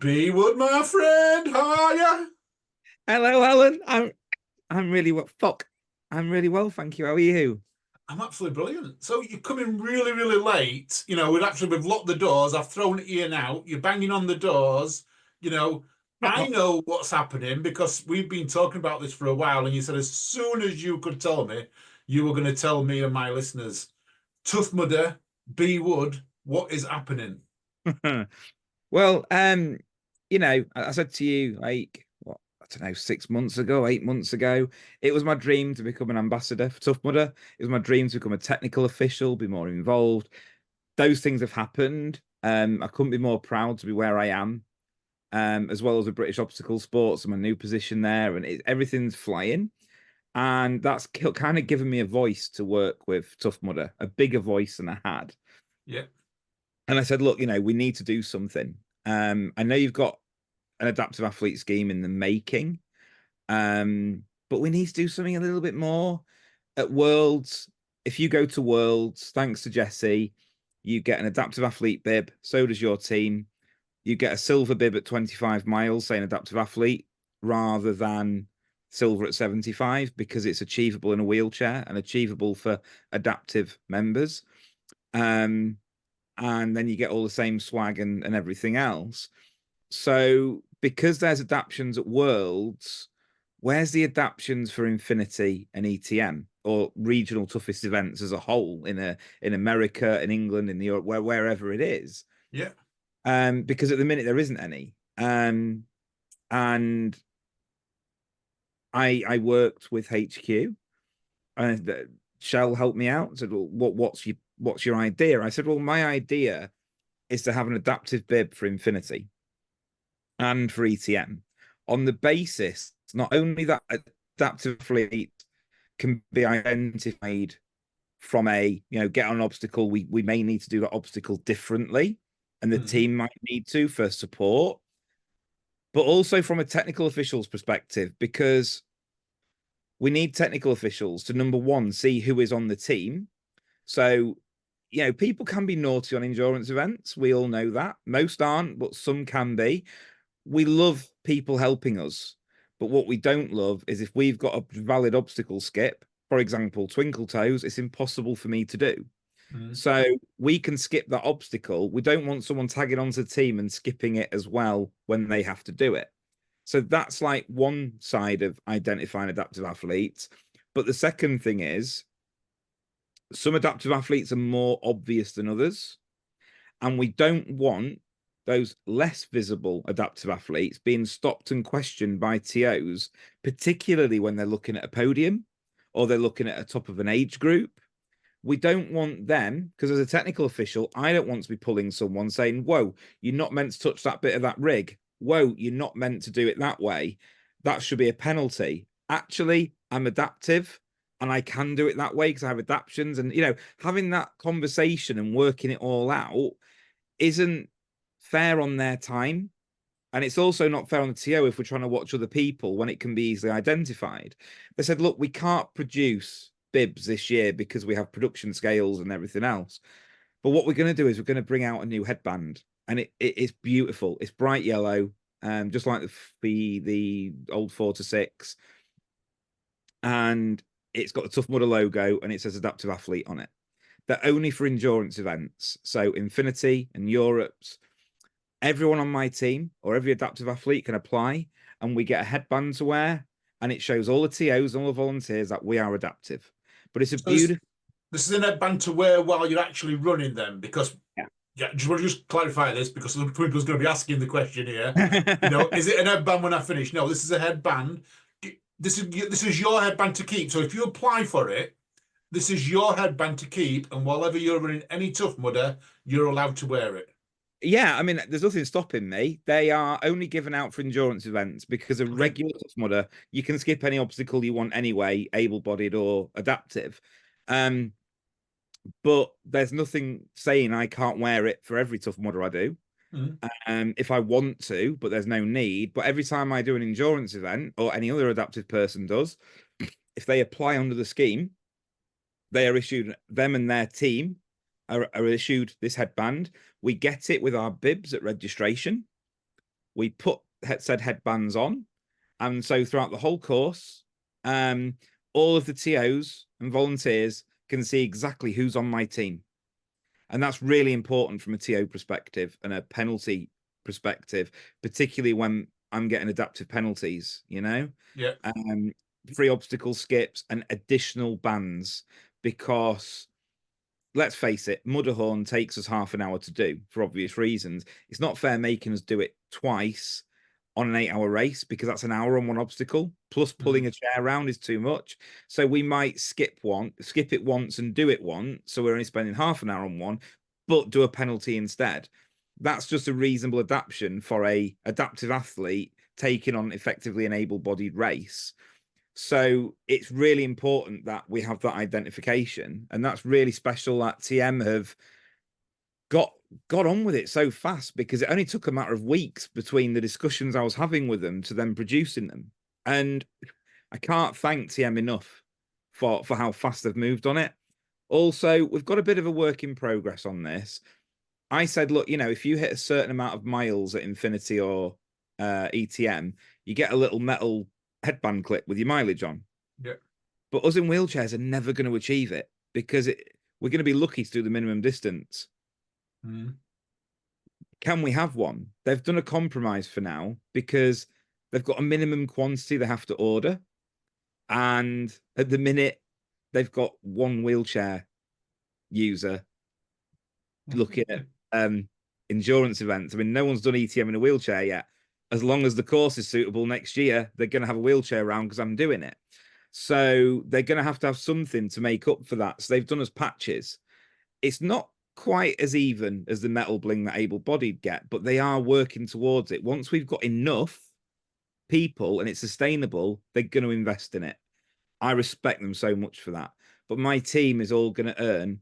Bea Wood, my friend, how are you? Hello, Alan. I'm really well. Fuck. I'm really well, thank you. How are you? I'm absolutely brilliant. So you're coming really, really late. We've locked the doors. I've thrown it in and out. You're banging on the doors. You know, I know what's happening because we've been talking about this for a while, and you said as soon as you could tell me, you were going to tell me and my listeners. Tough Mudder, Bea Wood, what is happening? Well, I said to you like what I don't know, 6 months ago, 8 months ago, it was my dream to become an ambassador for Tough Mudder. It was my dream to become a technical official, be more involved. Those things have happened. I couldn't be more proud to be where I am, as well as the British obstacle sports and my new position there, and everything's flying. And that's kind of given me a voice to work with Tough Mudder, a bigger voice than I had. Yeah. And I said, look, we need to do something. I know you've got an adaptive athlete scheme in the making, but we need to do something a little bit more at Worlds. If you go to Worlds, thanks to Jesse, you get an adaptive athlete bib. So does your team. You get a silver bib at 25 miles, saying adaptive athlete, rather than silver at 75 because it's achievable in a wheelchair and achievable for adaptive members. Um, and then you get all the same swag and everything else. So because there's adaptions at Worlds, where's the adaptions for Infinity and ETM or regional toughest events as a whole in America, in England, in Europe, wherever it is? Yeah. Because at the minute there isn't any. And I worked with HQ and Shell helped me out. Said, well, what's your idea? I said, well, my idea is to have an adaptive bib for Infinity and for ETM on the basis not only that adaptive fleet can be identified from get on an obstacle, we may need to do that obstacle differently, and the Mhm. team might need to for support, but also from a technical officials perspective, because we need technical officials to number one, see who is on the team. So, people can be naughty on endurance events. We all know that. Most aren't, but some can be. We love people helping us. But what we don't love is if we've got a valid obstacle skip, for example, twinkle toes, it's impossible for me to do. Mhm. So we can skip that obstacle. We don't want someone tagging onto the team and skipping it as well when they have to do it. So that's like one side of identifying adaptive athletes. But the second thing is some adaptive athletes are more obvious than others. And we don't want those less visible adaptive athletes being stopped and questioned by TOs, particularly when they're looking at a podium or they're looking at a top of an age group. We don't want them, because as a technical official, I don't want to be pulling someone saying, whoa, you're not meant to touch that bit of that rig. Whoa, you're not meant to do it that way. That should be a penalty. Actually, I'm adaptive and I can do it that way because I have adaptions. And, having that conversation and working it all out isn't fair on their time. And it's also not fair on the TO if we're trying to watch other people when it can be easily identified. They said, look, we can't produce bibs this year because we have production scales and everything else. But what we're going to do is we're going to bring out a new headband. And it's beautiful. It's bright yellow, just like the old 4 to 6. And it's got the Tough Mudder logo and it says adaptive athlete on it. They're only for endurance events. So Infinity and Europe's, everyone on my team or every adaptive athlete can apply, and we get a headband to wear, and it shows all the TOs and all the volunteers that we are adaptive. But it's a So this, beautiful. this is an headband to wear while you're actually running them, because yeah, just want to just clarify this because other people's going to be asking the question here. Yeah. Is it an headband when I finish? No, this is a headband. This is your headband to keep. So if you apply for it, this is your headband to keep, and whenever you're running any Tough Mudder, you're allowed to wear it. Yeah, I mean, there's nothing stopping me. They are only given out for endurance events because a Okay. regular Tough Mudder, you can skip any obstacle you want anyway, able-bodied or adaptive. Um, but there's nothing saying I can't wear it for every Tough Mudder I do. Mhm. If I want to, but there's no need. But every time I do an endurance event or any other adaptive person does, if they apply under the scheme, they are issued, them and their team are issued this headband. We get it with our bibs at registration. we put said headbands on, and so throughout the whole course, all of the TOs and volunteers can see exactly who's on my team. And that's really important from a TO perspective and a penalty perspective, particularly when I'm getting adaptive penalties, you know? Yeah. Free obstacle skips and additional bans, because let's face it, Mudderhorn takes us half an hour to do for obvious reasons. It's not fair making us do it twice on an 8-hour race, because that's an hour on one obstacle, plus pulling a chair around is too much. So we might skip it once and do it once, so we're only spending half an hour on one, but do a penalty instead. That's just a reasonable adaptation for a adaptive athlete taking on effectively an able-bodied race. So it's really important that we have that identification, and that's really special that TM have got on with it so fast, because it only took a matter of weeks between the discussions I was having with them to them producing them. And I can't thank TM enough for how fast they've moved on it. Also, we've got a bit of a work in progress on this. I said, look, you know, if you hit a certain amount of miles at Infinity or ETM, you get a little metal headband clip with your mileage on. Yeah. But us in wheelchairs are never going to achieve it, because we're going to be lucky to do the minimum distance. Can we have one? They've done a compromise for now, because they've got a minimum quantity they have to order. And at the minute, they've got one wheelchair user looking at endurance events. I mean, no one's done ETM in a wheelchair yet. As long as the course is suitable next year, they're going to have a wheelchair around because I'm doing it. So they're going to have something to make up for that. So they've done us patches. It's not quite as even as the metal bling that able-bodied get, but they are working towards it. Once we've got enough people and it's sustainable, they're going to invest in it. I respect them so much for that. But my team is all going to earn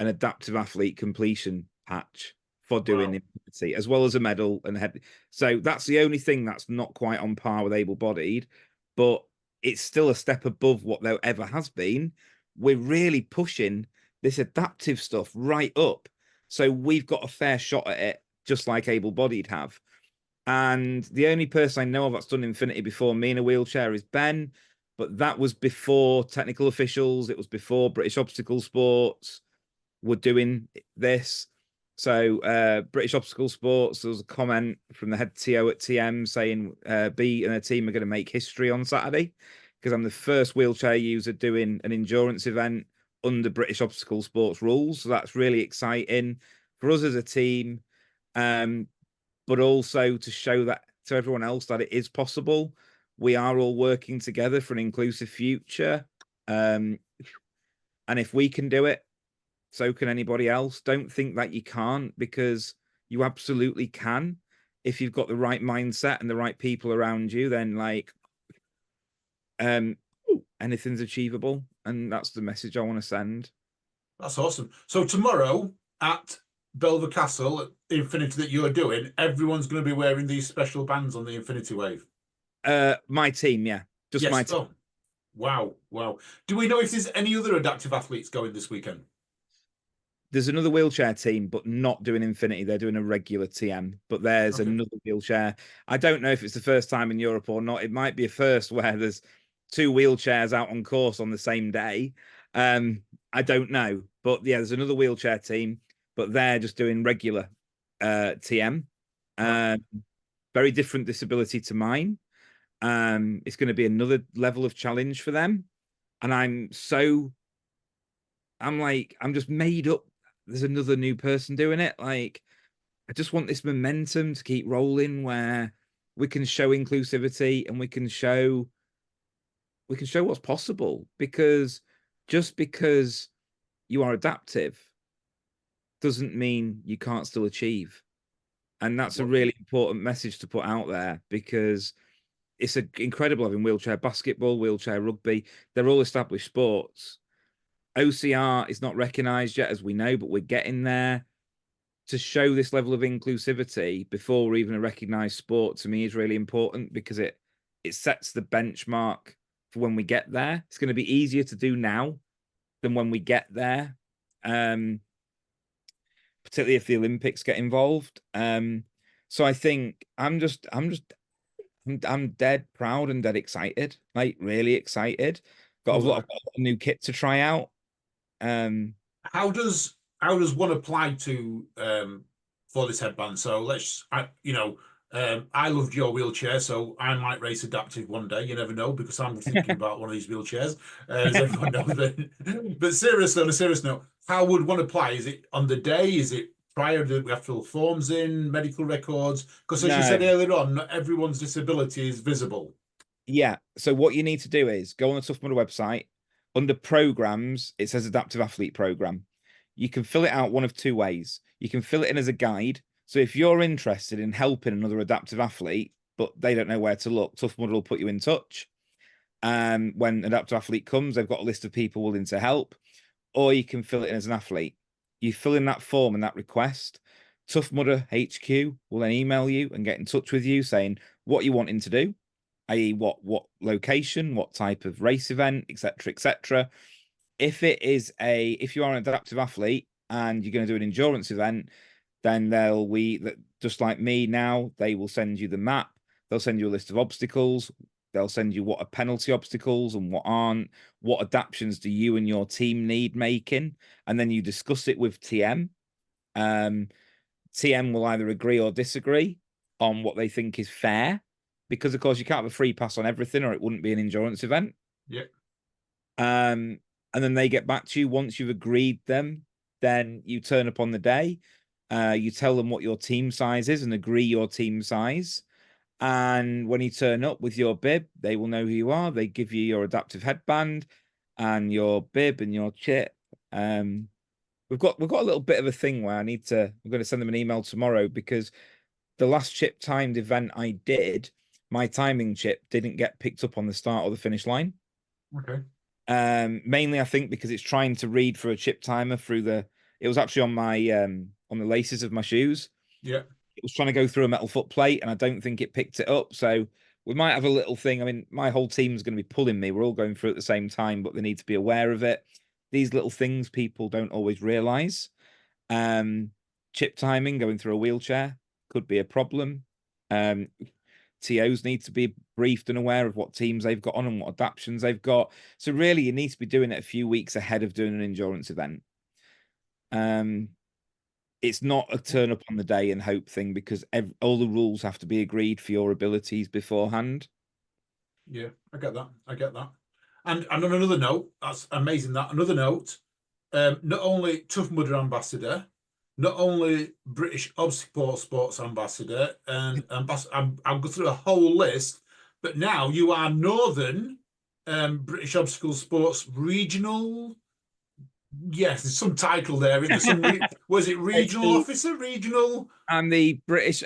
an adaptive athlete completion patch for doing Infinity, as well as a medal and head. So that's the only thing that's not quite on par with able-bodied, but it's still a step above what there ever has been. We're really pushing this adaptive stuff right up. So we've got a fair shot at it, just like able-bodied have. And the only person I know of that's done Infinity before me in a wheelchair is Ben, but that was before technical officials. It was before British Obstacle Sports were doing this. So British Obstacle Sports, there was a comment from the head TO at TM saying B and her team are going to make history on Saturday, because I'm the first wheelchair user doing an endurance event under British Obstacle Sports rules. So that's really exciting for us as a team, but also to show that to everyone else that it is possible. We are all working together for an inclusive future. And if we can do it, so can anybody else. Don't think that you can't, because you absolutely can. If you've got the right mindset and the right people around you, then anything's achievable. And that's the message I want to send. That's awesome. So tomorrow at Belver Castle, at Infinity that you're doing, everyone's going to be wearing these special bands on the Infinity Wave. My team, yeah. Just my team. Oh, wow. Do we know if there's any other adaptive athletes going this weekend? There's another wheelchair team, but not doing Infinity. They're doing a regular TM, but there's another wheelchair. I don't know if it's the first time in Europe or not. It might be a first where there's two wheelchairs out on course on the same day. I don't know. But yeah, there's another wheelchair team, but they're just doing regular TM. Very different disability to mine. It's going to be another level of challenge for them. And I'm just made up. There's another new person doing it. Like, I just want this momentum to keep rolling, where we can show inclusivity and we can show what's possible. Because just because you are adaptive doesn't mean you can't still achieve. And that's a really important message to put out there, because it's incredible having wheelchair basketball, wheelchair rugby. They're all established sports. OCR is not recognized yet, as we know, but we're getting there. To show this level of inclusivity before we're even a recognized sport, to me, is really important, because it sets the benchmark for when we get there. It's going to be easier to do now than when we get there, particularly if the Olympics get involved. So I think I'm dead proud and dead excited, like really excited. Got a Love lot that. of new kit to try out. Um, How does one apply to for this headband? So I loved your wheelchair, so I might race adaptive one day. You never know because I'm thinking about one of these wheelchairs, as everyone knows. But seriously, on a serious note, how would one apply? Is it on the day? Is it prior? Do we have to fill forms in, medical records? Because as you no, said earlier on, not everyone's disability is visible. yeah. So what you need to do is go on the Tough Mudder website. Under programs, it says adaptive athlete program. You can fill it out one of two ways. You can fill it in as a guide. So if you're interested in helping another adaptive athlete, but they don't know where to look, Tough Mudder will put you in touch. When an adaptive athlete comes, they've got a list of people willing to help. Or you can fill it in as an athlete. You fill in that form and that request. Tough Mudder HQ will then email you and get in touch with you saying what you're wanting to do, i.e., what location, what type of race event, etc., etc. If you are an adaptive athlete and you're going to do an endurance event, then just like me now, they will send you the map. They'll send you a list of obstacles. They'll send you what are penalty obstacles and what aren't. What adaptations do you and your team need making? And then you discuss it with TM. Um, TM will either agree or disagree on what they think is fair, because of course you can't have a free pass on everything, or it wouldn't be an endurance event. Yeah. And then they get back to you once you've agreed them. Then you turn up on the day. You tell them what your team size is and agree your team size. And when you turn up with your bib, they will know who you are. They give you your adaptive headband and your bib and your chip. We've got a little bit of a thing where I'm going to send them an email tomorrow, because the last chip timed event I did, my timing chip didn't get picked up on the start or the finish line. Okay. Mainly I think because it's trying to read for a chip timer it was actually on my on the laces of my shoes. Yeah. It was trying to go through a metal foot plate, and I don't think it picked it up. So we might have a little thing. I mean, my whole team's going to be pulling me. We're all going through at the same time, but they need to be aware of it. These little things people don't always realize. Um, Chip timing going through a wheelchair could be a problem. Um, TOs need to be briefed and aware of what teams they've got on and what adaptions they've got. So really, you need to be doing it a few weeks ahead of doing an endurance event. It's not a turn up on the day and hope thing, because all the rules have to be agreed for your abilities beforehand. Yeah, I get that. I get that. And on another note, that's amazing. That another note, not only Tough Mudder ambassador, not only British Obstacle Sports ambassador, and I'll go through a whole list, but now you are Northern British Obstacle Sports Regional. Yes, there's some title there. There's some was it It's regional the officer, regional? I'm the British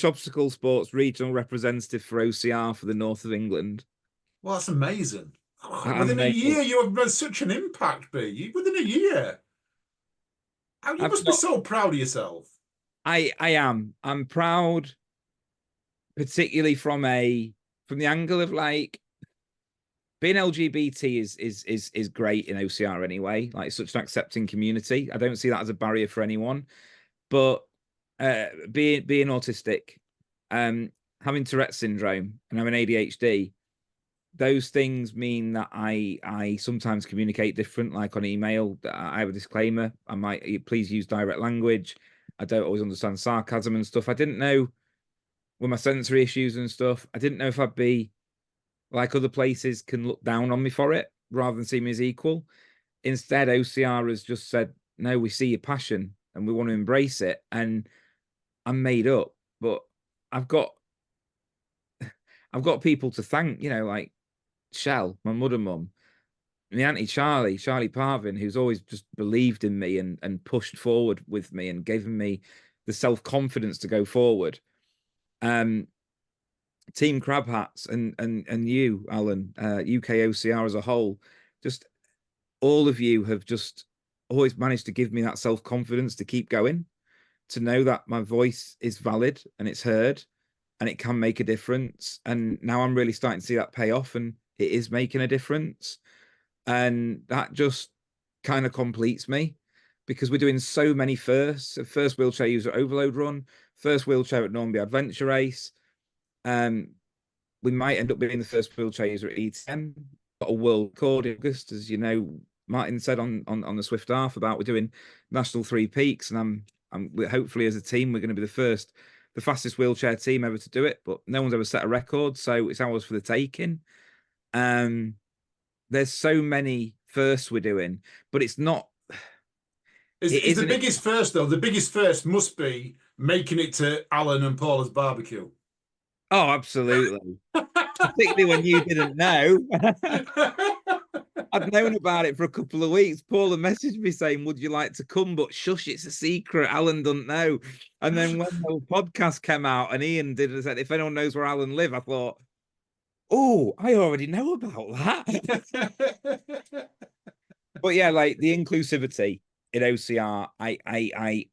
Obstacle Sports Regional Representative for OCR for the North of England. Well, that's amazing. I'm Within a made year, up. you have made such an impact, B. Within a year. You I've must be got so proud of yourself. I am. I'm proud, particularly from the angle of like being LGBT is great in OCR anyway. Like, it's such an accepting community. I don't see that as a barrier for anyone. But being autistic, um, having Tourette syndrome, and having ADHD, those things mean that I sometimes communicate different. Like on email, I have a disclaimer. I might please use direct language. I don't always understand sarcasm and stuff. I didn't know with my sensory issues and stuff. I didn't know if I'd be like other places can look down on me for it rather than see me as equal. Instead, OCR has just said, no, we see your passion and we want to embrace it. And I'm made up, but I've got I've got people to thank, like Shell, my mother mum, my auntie Charlie Parvin, who's always just believed in me and pushed forward with me and given me the self-confidence to go forward. Um, Team Crab Hats and you, Alan, UKOCR as a whole, just all of you have just always managed to give me that self-confidence to keep going, to know that my voice is valid and it's heard and it can make a difference. And now I'm really starting to see that pay off, and it is making a difference. And that just kind of completes me, because we're doing so many firsts: first wheelchair user overload run, first wheelchair at Normanby Adventure Race. We might end up being the first wheelchair user at ETM. Got a world record in August, as you know. Martin said on the Swift Half about we're doing national 3 peaks, and hopefully as a team we're going to be the fastest wheelchair team ever to do it. But no one's ever set a record, so it's ours for the taking. There's so many firsts we're doing, but it's not. Is the biggest first though? The biggest first must be making it to Alan and Paula's barbecue. Oh, absolutely. Particularly when you didn't know. I'd known about it for a couple of weeks. Paula messaged me saying, "Would you like to come?" But shush, it's a secret. Alan doesn't know. And then when the podcast came out and Ian said, "If anyone knows where Alan live," I thought, "Oh, I already know about that." But yeah, like the inclusivity in OCR, I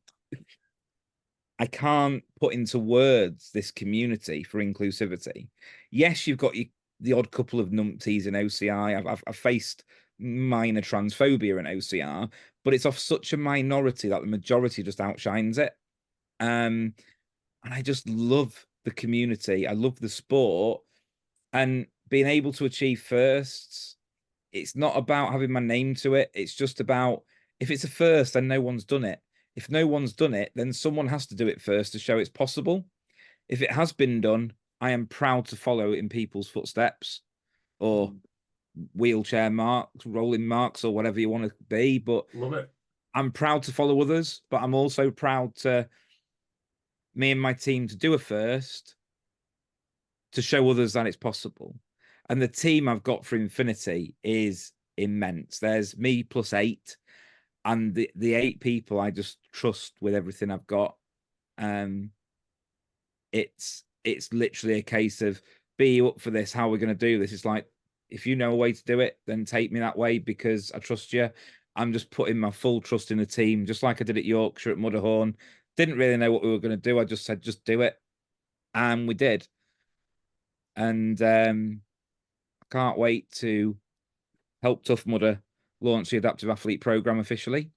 can't put into words this community for inclusivity. Yes, you've got the odd couple of numpties in OCR. I've faced minor transphobia in OCR, but it's of such a minority that the majority just outshines it. And I just love the community. I love the sport, and being able to achieve firsts. It's not about having my name to it. It's just about, if it's a first, then no one's done it. If no one's done it, then someone has to do it first to show it's possible. If it has been done, I am proud to follow in people's footsteps, or wheelchair marks, rolling marks, or whatever you want to be. But love it. I'm proud to follow others, but I'm also proud to me and my team to do a first to show others that it's possible. And the team I've got for Infinity is immense. There's me plus 8, and the 8 people I just trust with everything I've got. It's literally a case of, be you up for this? How we're going to do this? It's like, if you know a way to do it, then take me that way because I trust you. I'm just putting my full trust in the team, just like I did at Yorkshire at Mudderhorn. Didn't really know what we were going to do. I just said, just do it. And we did. And can't wait to help Tough Mudder launch the Adaptive Athlete Program officially.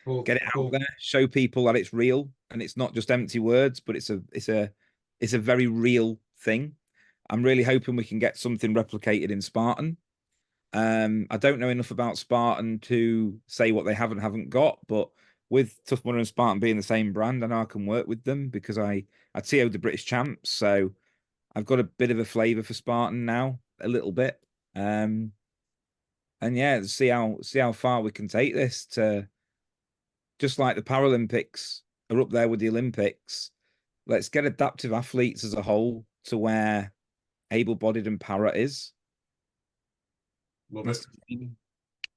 Cool, get it out there, show people that it's real and it's not just empty words, but it's a very real thing. I'm really hoping we can get something replicated in Spartan. I don't know enough about Spartan to say what they haven't got, but with Tough Mudder and Spartan being the same brand, I know I can work with them because I TO'd the British champs, so I've got a bit of a flavour for Spartan now, a little bit. And yeah, see how far we can take this, to just like the Paralympics are up there with the Olympics. Let's get adaptive athletes as a whole to where able-bodied and para is. Love it.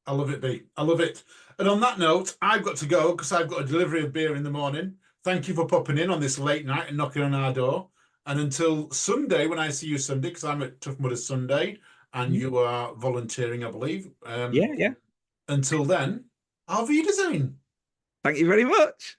I love it, B. I love it. And on that note, I've got to go because I've got a delivery of beer in the morning. Thank you for popping in on this late night and knocking on our door. And until Sunday, when I see you Sunday, because I'm at Tough Mudder Sunday and you are volunteering, I believe. Yeah. Until then, auf Wiedersehen. Thank you very much.